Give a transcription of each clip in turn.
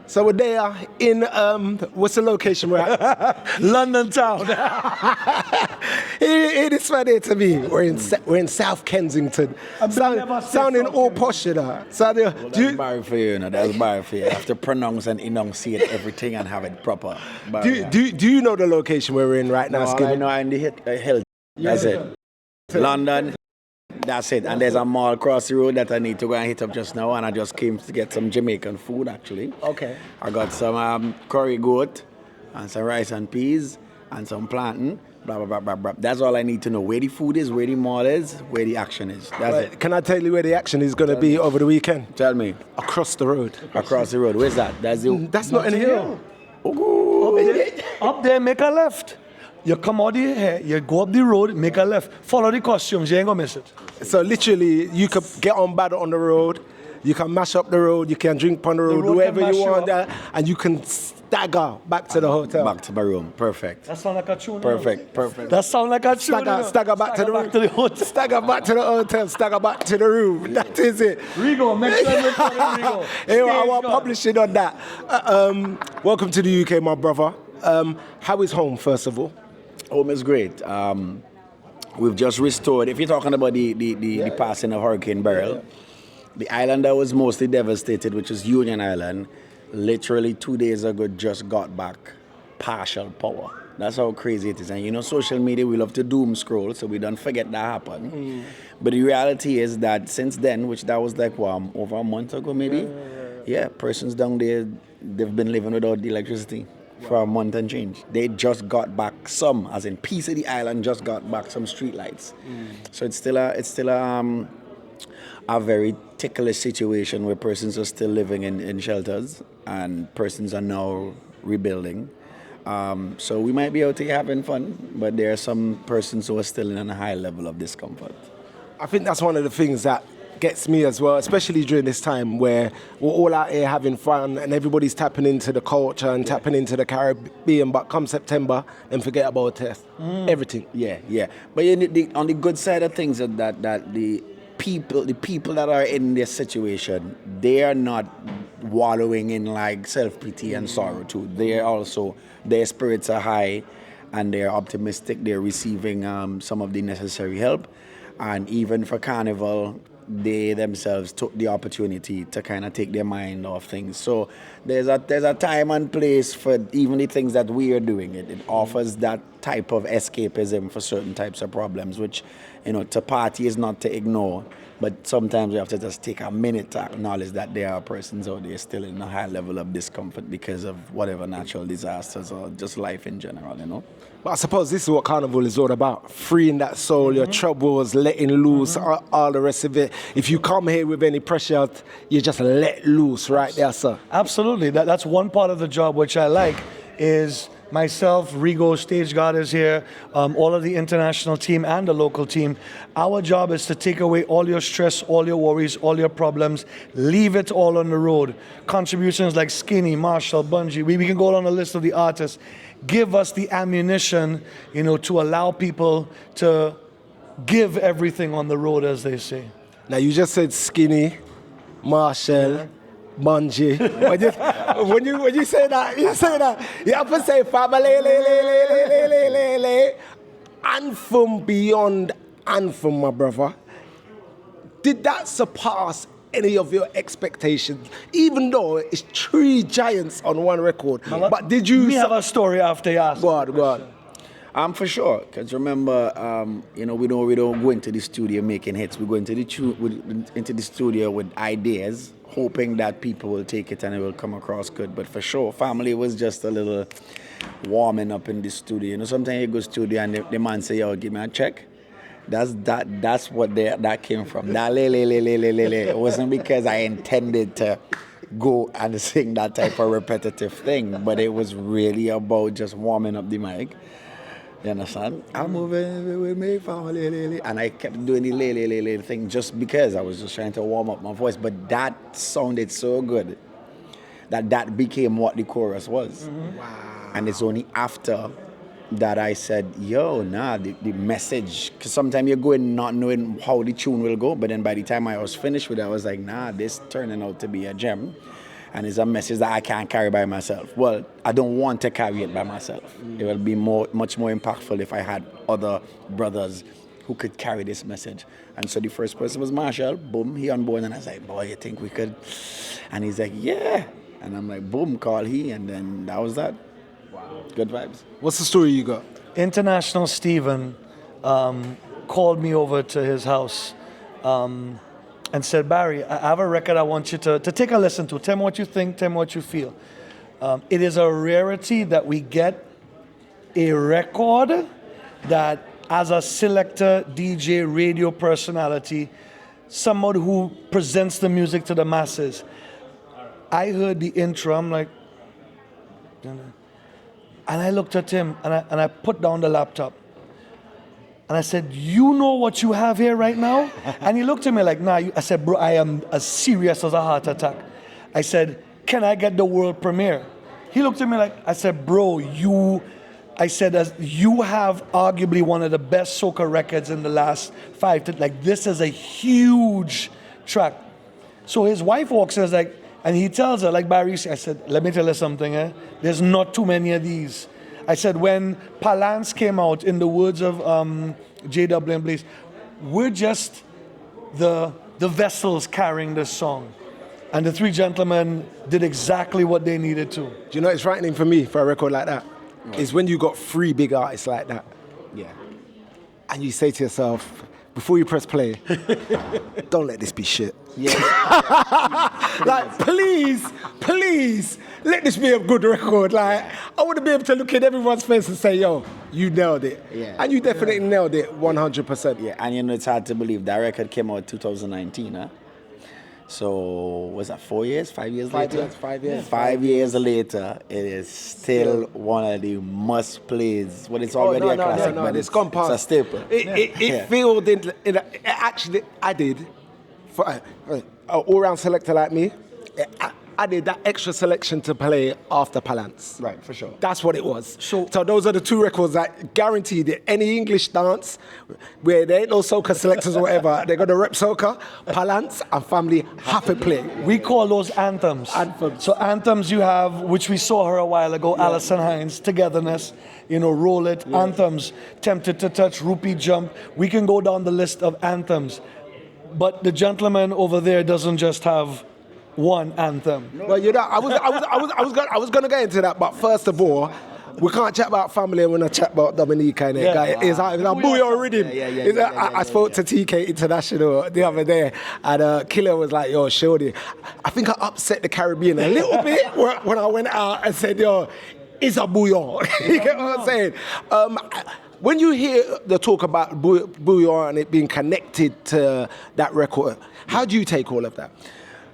So we're there in, what's the location we're at? London town. It is funny to me. We're in South Kensington. Sounding all posh, you know. That's barry for you, That's barry for you. You have to pronounce and enunciate everything and have it proper. Do you know the location where we're in right now, No, Skinny? I know I'm in the hill. That's it. London. That's it. And there's a mall across the road that I need to go and hit up just now. And I just came to get some Jamaican food, actually. Okay. I got some curry goat and some rice and peas and some plantain. Blah, blah, blah, blah, blah. That's all I need to know. Where the food is, where the mall is, where the action is. That's it. Can I tell you where the action is going to be over the weekend? Tell me. Across the road. Across the road. Where's that? That's not in here. Up there, make a left. You come out here, you go up the road, make a left. Follow the costumes, you ain't gonna miss it. So literally, you could get on bad on the road, you can mash up the road, you can drink on the road, do whatever you want, and you can stagger back to the hotel. Back to my room. Perfect. That sound like a tune. Perfect. That sound like a tune. Stagger back to the hotel. Stagger back to the hotel, stagger back to the room. That is it. Rigo, make sure you call it Rigo. Hey, I want publishing on that. Welcome to the UK, my brother. How is home, first of all? Home is great. We've just restored. If you're talking about the passing of Hurricane Beryl, the island that was mostly devastated, which is Union Island, literally 2 days ago just got back partial power. That's how crazy it is. And you know, social media, we love to doom scroll, so we don't forget that happened. But the reality is that since then, which that was like, over a month ago maybe? Yeah, persons down there, they've been living without the electricity for a month and change. They just got back some, as in piece of the island just got back some street lights. So it's still a very ticklish situation where persons are still living in shelters and persons are now rebuilding. So we might be out here having fun, but there are some persons who are still in a high level of discomfort. I think that's one of the things that gets me as well, especially during this time where we're all out here having fun and everybody's tapping into the culture and tapping into the Caribbean, but come September, then forget about everything. Yeah. But on the good side of things, that the people that are in this situation, they are not wallowing in like self-pity and sorrow too. They are also, their spirits are high and they're optimistic. They're receiving some of the necessary help. And even for Carnival, they themselves took the opportunity to kind of take their mind off things. So there's a time and place for even the things that we are doing. It offers that type of escapism for certain types of problems, which, you know, to party is not to ignore. But sometimes we have to just take a minute to acknowledge that there are persons out there still in a high level of discomfort because of whatever natural disasters or just life in general, you know. But I suppose this is what Carnival is all about. Freeing that soul, your troubles, letting loose, all the rest of it. If you come here with any pressure, you just let loose right there, sir. Absolutely. That's one part of the job which I like is myself, Rigo, Stage God is here, all of the international team and the local team. Our job is to take away all your stress, all your worries, all your problems, leave it all on the road. Contributions like Skinny, Marshall, Bungie, we can go down a list of the artists. Give us the ammunition, you know, to allow people to give everything on the road, as they say. Now, you just said Skinny, Marshall, Bungie. when you say that, you have to say family, anthem beyond anthem, my brother. Did that surpass any of your expectations, even though it's three giants on one record? But did you... We have a story after you ask. Go on. For sure, because remember, you know, we don't go into the studio making hits. We go into the studio with ideas, hoping that people will take it and it will come across good. But for sure, family was just a little warming up in the studio. You know, sometimes you go to the studio and the man say, "Yo, give me a check." That's what that came from. That It wasn't because I intended to go and sing that type of repetitive thing, but it was really about just warming up the mic. You understand? I'm moving with me, family, and I kept doing the thing just because I was just trying to warm up my voice. But that sounded so good that became what the chorus was. Wow. And it's only after that I said, the message, because sometimes you're going not knowing how the tune will go, but then by the time I was finished with it, I was like, this turning out to be a gem. and it's a message that I can't carry by myself. Well, I don't want to carry it by myself. It will be much more impactful if I had other brothers who could carry this message. And so the first person was Marshall. Boom, he on board, and I was like, boy, you think we could? And he's like, yeah. And I'm like, boom, call he, and then that was that. Wow. Good vibes. What's the story you got? International Steven called me over to his house and said, Barry, I have a record I want you to take a listen to. Tell me what you think, tell me what you feel. It is a rarity that we get a record that, as a selector, DJ, radio personality, someone who presents the music to the masses. I heard the intro, I'm like, and I looked at him and I put down the laptop. And I said, you know what you have here right now? And he looked at me like, nah. I said, bro, I am as serious as a heart attack. I said, can I get the world premiere? He looked at me like, I said, bro, you have arguably one of the best soca records in the last 5 to, like, this is a huge track. So his wife walks in and is like, and he tells her, like Barry, I said, let me tell you something, there's not too many of these. I said, when Palance came out, in the words of J.W. and Blaze, we're just the vessels carrying this song. And the three gentlemen did exactly what they needed to. Do you know it's frightening for me for a record like that? Right. Is when you got 3 big artists like that. Yeah. And you say to yourself, before you press play, don't let this be shit. Yeah. Like, please, let this be a good record. Like, I want to be able to look in everyone's face and say, yo, you nailed it. Yeah. And you definitely nailed it 100%. Yeah, and you know, it's hard to believe that record came out 2019, huh? So, was that 4 years, 5 years later? 5 years. 5 years later, it is still one of the must plays. Well, it's already a classic, but it's gone past. It's a staple. It feels actually, I did, for an all-round selector like me, I did that extra selection to play after Palance. Right, for sure. That's what it was. So those are the 2 records that guaranteed that any English dance where there ain't no soca selectors or whatever, they're going to rep soca, Palance and family have to play. We call those anthems. So anthems you have, which we saw her a while ago, Alison Hines, Togetherness, Roll It, anthems, Tempted to Touch, Rupee Jump. We can go down the list of anthems. But the gentleman over there doesn't just have one anthem. Well, I was gonna get into that, but first of all, we can't chat about family and we're not chat about Dominica and It's like booyah rhythm. I spoke to TK International the other day, and Killer was like, yo, Shorty, I think I upset the Caribbean a little bit when I went out and said, yo, it's a booyah. You get what I'm saying? When you hear the talk about booyah and it being connected to that record, how do you take all of that?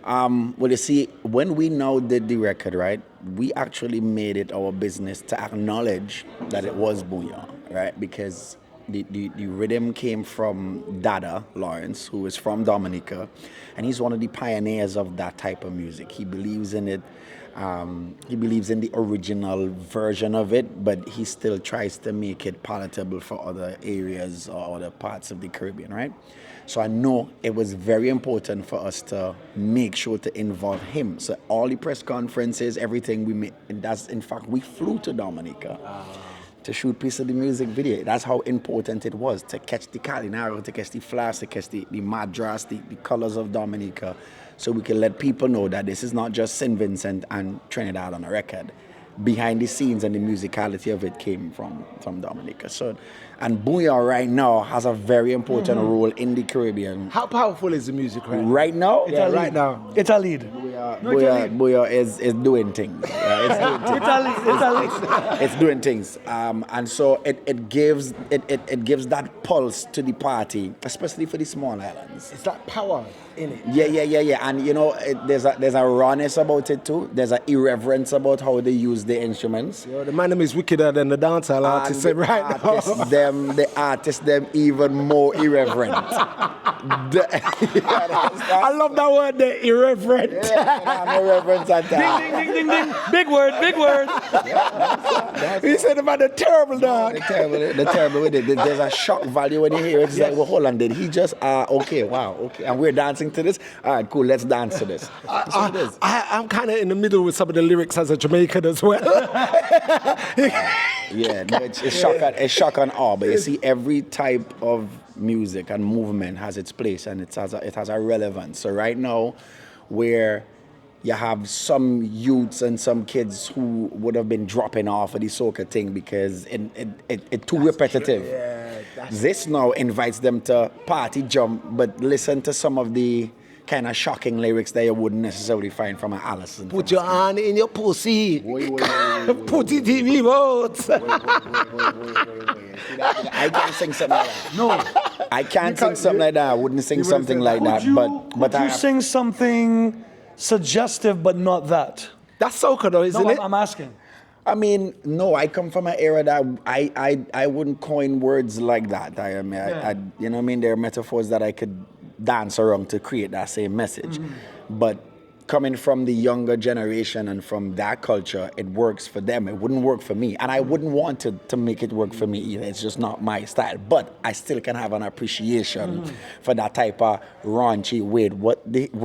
Well, you see, when we now did the record, right, we actually made it our business to acknowledge that it was booyah, right? Because the rhythm came from Dada Lawrence, who is from Dominica, and he's one of the pioneers of that type of music. He believes in it. He believes in the original version of it, but he still tries to make it palatable for other areas or other parts of the Caribbean, right? So I know it was very important for us to make sure to involve him. So all the press conferences, everything we made, and that's, in fact, we flew to Dominica to shoot piece of the music video. That's how important it was to catch the Calinaro, to catch the flash, to catch the Madras, the colors of Dominica, so we can let people know that this is not just St. Vincent and Trinidad on a record. Behind the scenes and the musicality of it came from Dominica. So, and booyah right now has a very important role in the Caribbean. How powerful is the music right now? Right now? Yeah, right now. It's a lead. Booyah is doing things. It's doing things. And so it gives that pulse to the party, especially for the small islands. It's that power in it. Yeah. And there's a rawness about it too. There's an irreverence about how they use the instruments. Yo, the man is wickeder than the dancehall artists right now. The artists them even more irreverent. I love that word, the irreverent. Yeah. no reverence at all. Ding, ding, ding, ding, ding. Big word, big word. He said about the terrible dog. The terrible with it. There's a shock value when you hear it. It's like, well, hold on, did he just, okay, wow, okay. And we're dancing to this? All right, cool, let's dance to this. That's what it is. I'm kind of in the middle with some of the lyrics as a Jamaican as well. Yeah, no, it's shock and awe. But you see, every type of music and movement has its place and it has a relevance. So right now, where you have some youths and some kids who would have been dropping off of the soca thing because it's too repetitive. This now invites them to party jump, but listen to some of the kind of shocking lyrics that you wouldn't necessarily find from an Allison. Put your hand in your pussy. Wait. Put it in remote. I can't sing something like that. No. I can't sing something like that. I wouldn't sing something like that. But Could you sing something suggestive but not that? That's soca though, isn't No, it? I'm asking. I mean, no, I come from an era that I wouldn't coin words like that. I mean, you know what I mean? There are metaphors that I could dance around to create that same message. But coming from the younger generation and from that culture, it works for them. It wouldn't work for me. And I wouldn't want to make it work for me either. It's just not my style. But I still can have an appreciation for that type of raunchy, wait, what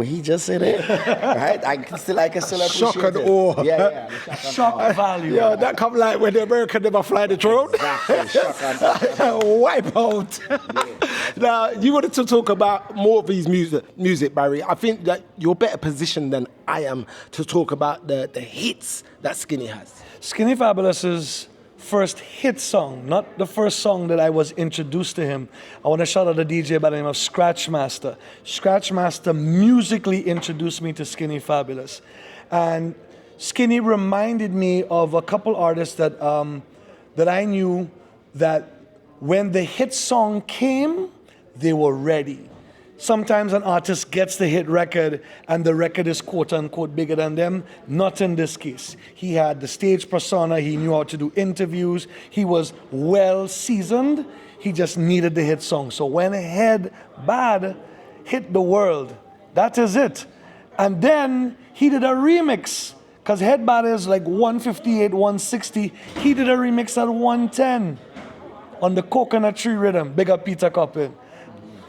he just said it? Right? I can still appreciate Shock and it. awe. Yeah. Shock value. Yeah, that come like when the American never fly the drone. Exactly. Shock and awe. Wipe out. Now, you wanted to talk about more of these music, Barry. I think that you're better positioned than I am to talk about the hits that Skinny has. Skinny Fabulous's first hit song, not the first song that I was introduced to him. I want to shout out a DJ by the name of Scratch Master. Scratch Master musically introduced me to Skinny Fabulous. And Skinny reminded me of a couple artists that I knew that when the hit song came, they were ready. Sometimes an artist gets the hit record and the record is quote unquote bigger than them. Not in this case. He had the stage persona, he knew how to do interviews, he was well seasoned, he just needed the hit song. So when Head Bad hit the world, that is it. And then he did a remix, because Head Bad is like 158, 160. He did a remix at 110 on the Coconut Tree rhythm. Big up Peter Coppin.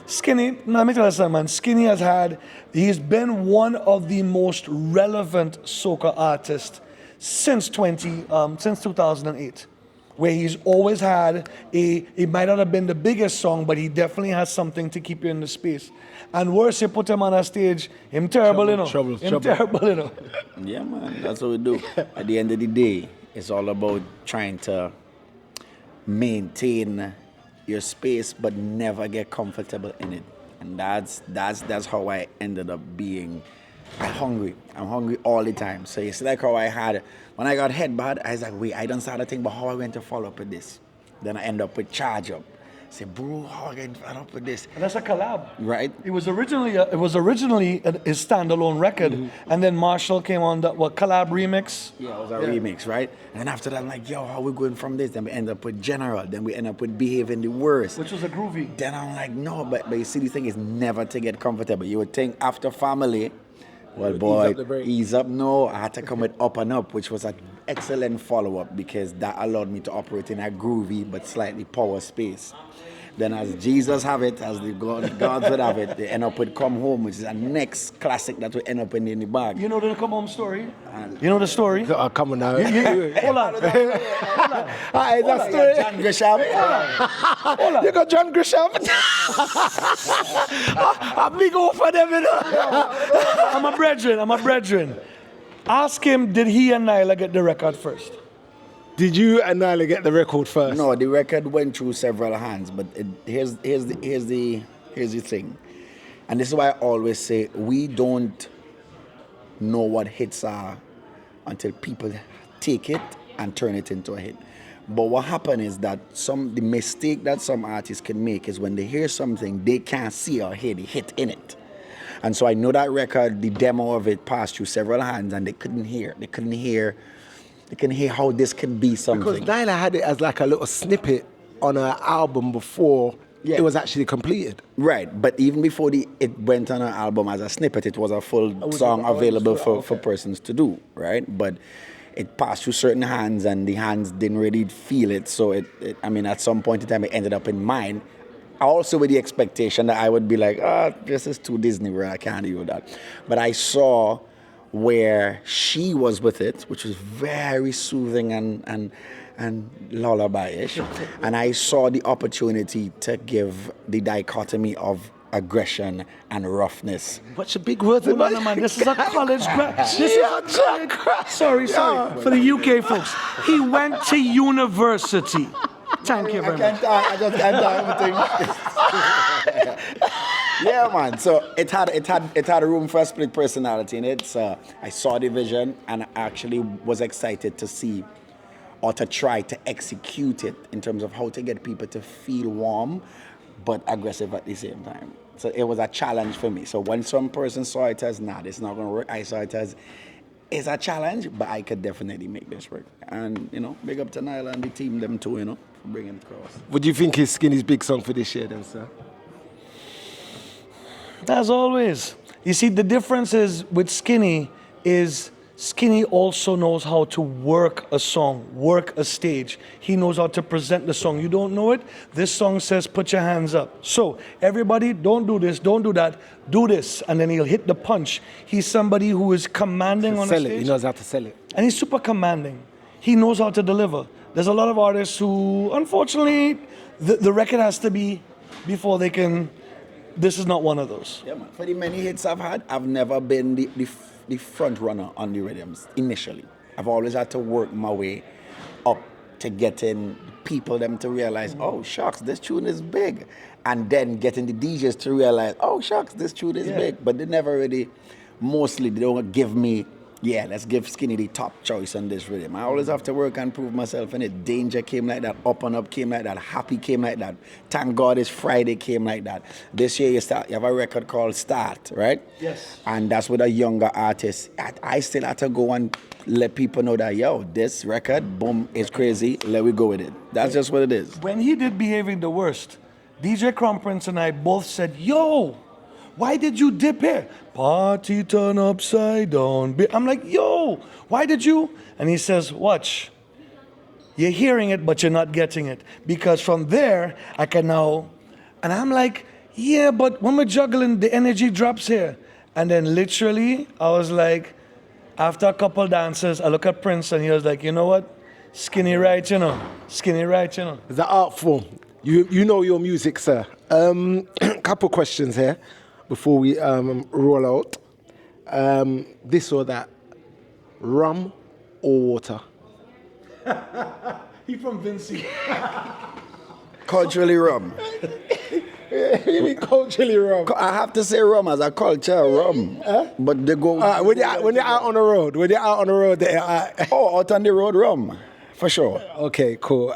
Skinny, let me tell you something, man. Skinny he's been one of the most relevant soca artists since 2008, where he's always had it might not have been the biggest song, but he definitely has something to keep you in the space. And worse, you put him on a stage, him terrible, you know. Trouble. Terrible, you know. Yeah, man, that's what we do. At the end of the day, it's all about trying to maintain your space but never get comfortable in it. And that's how I ended up being. I'm hungry all the time. So it's like how I had when I got Head Bad, I was like, wait, I don't start to think about how I went to follow up with this. Then I end up with Charge Up. I say, bro, how I get fed up with this? And that's a collab. Right? It was originally his standalone record, and then Marshall came on the collab remix. Yeah, it was a remix, right? And then after that, I'm like, yo, how we going from this? Then we end up with General. Then we end up with Behaving the Worst. Which was a groovy. Then I'm like, no, but you see, the thing is never to get comfortable. You would think after Family, well, boy, ease up. No, I had to come with Up and Up, which was an excellent follow-up because that allowed me to operate in a groovy but slightly power space. Then as Jesus have it, as the gods would have it, they end up with Come Home, which is a next classic that will end up in the bag. You know the Come Home story? You know the story? Come on now. Hold on. That's story. John Grisham. Hold on. You got John Grisham. I'm big old for them, you know. I'm a brethren. Ask him, did he and Nyla get the record first? Did you and Nyla get the record first? No, the record went through several hands, but here's the thing, and this is why I always say we don't know what hits are until people take it and turn it into a hit. But what happens is that the mistake that some artists can make is when they hear something, they can't see or hear the hit in it. And so I know that record, the demo of it passed through several hands, and they couldn't hear how this could be something. Because Nyla had it as like a little snippet on her album before Yeah. it was actually completed. Right, but even before it went on an album as a snippet, it was a full song available for persons to do, right? But it passed through certain hands, and the hands didn't really feel it. So I mean, at some point in time, it ended up in mine. Also with the expectation that I would be like, this is too Disney, where I can't do that. But I saw where she was with it, which was very soothing and lullaby-ish. And I saw the opportunity to give the dichotomy of aggression and roughness. What's your big words? Hold on, man. This is a college grad. Sorry. For the UK folks. He went to university. Thank you very much. I just can't everything. Yeah, man. So it had a room for a split personality in it. So I saw the vision and I actually was excited to see or to try to execute it in terms of how to get people to feel warm but aggressive at the same time. So it was a challenge for me. So when some person saw it as, it's not going to work, I saw it as, it's a challenge, but I could definitely make this work. And, big up to Nyla and the team, them too, for bringing it across. What do you think is Skinny's big song for this year then, sir? As always. You see, the difference is with Skinny also knows how to work a song, work a stage. He knows how to present the song. You don't know it? This song says, put your hands up. So everybody, don't do this, don't do that, do this. And then he'll hit the punch. He's somebody who is commanding on the stage. He knows how to sell it. And he's super commanding. He knows how to deliver. There's a lot of artists who, unfortunately, the record has to be before they can. This is not one of those. Yeah, man. For the many hits I've had, I've never been the front runner on the rhythms initially. I've always had to work my way up to getting people them to realize, oh shucks, this tune is big. And then getting the DJs to realize, oh shucks, this tune is big. But they never really, mostly they don't give me, let's give Skinny the top choice on this rhythm. I always have to work and prove myself in it. Danger came like that, Up and Up came like that, Happy came like that, Thank God It's Friday came like that. This year you have a record called Start, right? Yes. And that's with a younger artist. I still have to go and let people know that, this record, boom, is crazy, let me go with it. That's just what it is. When he did Behaving the Worst, DJ Crown Prince and I both said, why did you dip here? Party turn upside down. I'm like, why did you? And he says, watch. You're hearing it, but you're not getting it. Because from there, I can now... And I'm like, but when we're juggling, the energy drops here. And then literally, I was like, after a couple dances, I look at Prince and he was like, you know what? Skinny right, Skinny right, It's an art form. You know your music, sir. Couple questions here before we roll out. This or that, rum or water? He from Vincy. Culturally rum. You mean culturally rum? I have to say rum as a culture, rum. But they go... when you're out on the road, out on the road, rum. For sure. Okay, cool.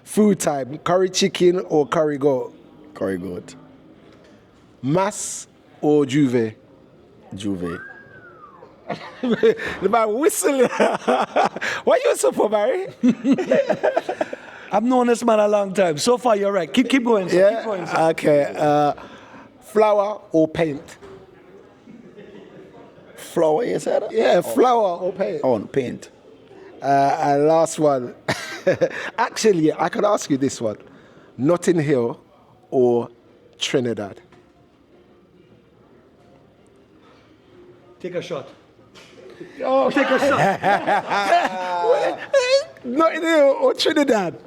Food time, curry chicken or curry goat? Curry goat. Mass or Juve? Juve. The man whistling. What you so for, Barry? I've known this man a long time. So far, you're right. Keep going, sir. Yeah. Keep going, sir. Okay. Flour or paint? Flour, you said? Yeah, flour or paint. Oh, paint. And last one. Actually, I could ask you this one. Nottinghill or Trinidad? Take a shot. Oh, take a shot. Nottinghil or Trinidad?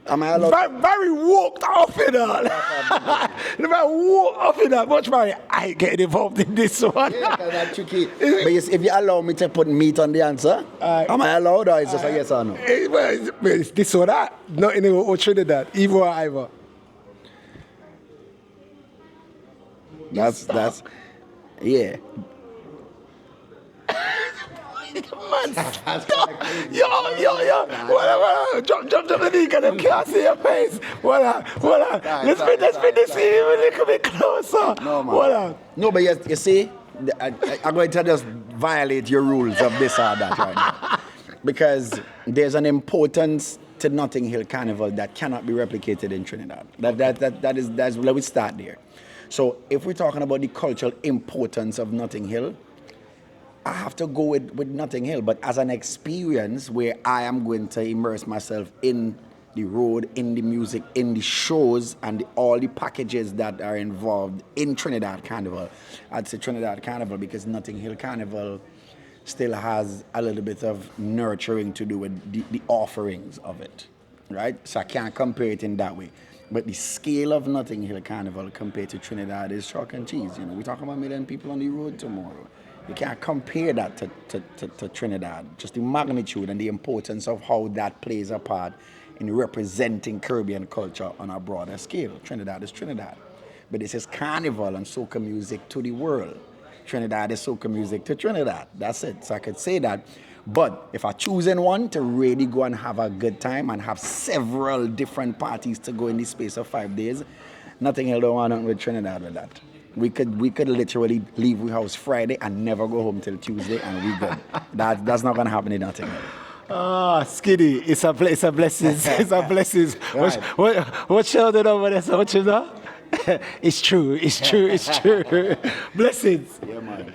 Am I allowed? Barry walked off in that. The man walked off in that. Watch Barry, I ain't getting involved in this one. Yeah, that's tricky. But if you allow me to put meat on the answer, am I allowed or is it just a yes or no? It's this or that. Nottinghil or Trinidad. Either or either. That's yeah. Man, yo, whatever. Jump the league and them can't see your face. Let's spin this even a little bit closer. No, man. No, but you see, I'm going to just violate your rules of this or that right now. Because there's an importance to Notting Hill Carnival that cannot be replicated in Trinidad. That's where we start there. So if we're talking about the cultural importance of Notting Hill, I have to go with Notting Hill, but as an experience where I am going to immerse myself in the road, in the music, in the shows, and all the packages that are involved in Trinidad Carnival. I'd say Trinidad Carnival because Notting Hill Carnival still has a little bit of nurturing to do with the offerings of it, right? So I can't compare it in that way. But the scale of Notting Hill Carnival compared to Trinidad is chalk and cheese. You know, we're talking about 1 million people on the road tomorrow. You can't compare that to Trinidad. Just the magnitude and the importance of how that plays a part in representing Caribbean culture on a broader scale. Trinidad is Trinidad. But this is carnival and soca music to the world. Trinidad is soca music to Trinidad. That's it. So I could say that. But if I choosing one to really go and have a good time and have several different parties to go in the space of 5 days, Nothing else don't want nothing with Trinidad with that. We could literally leave we house Friday and never go home till Tuesday and we good. That's not gonna happen in Nottingham. Ah, Skiddy, it's a blessing. It's a blessing. Right. What Sheldon over there? So what you know? It's true. Blessings. Yeah, man.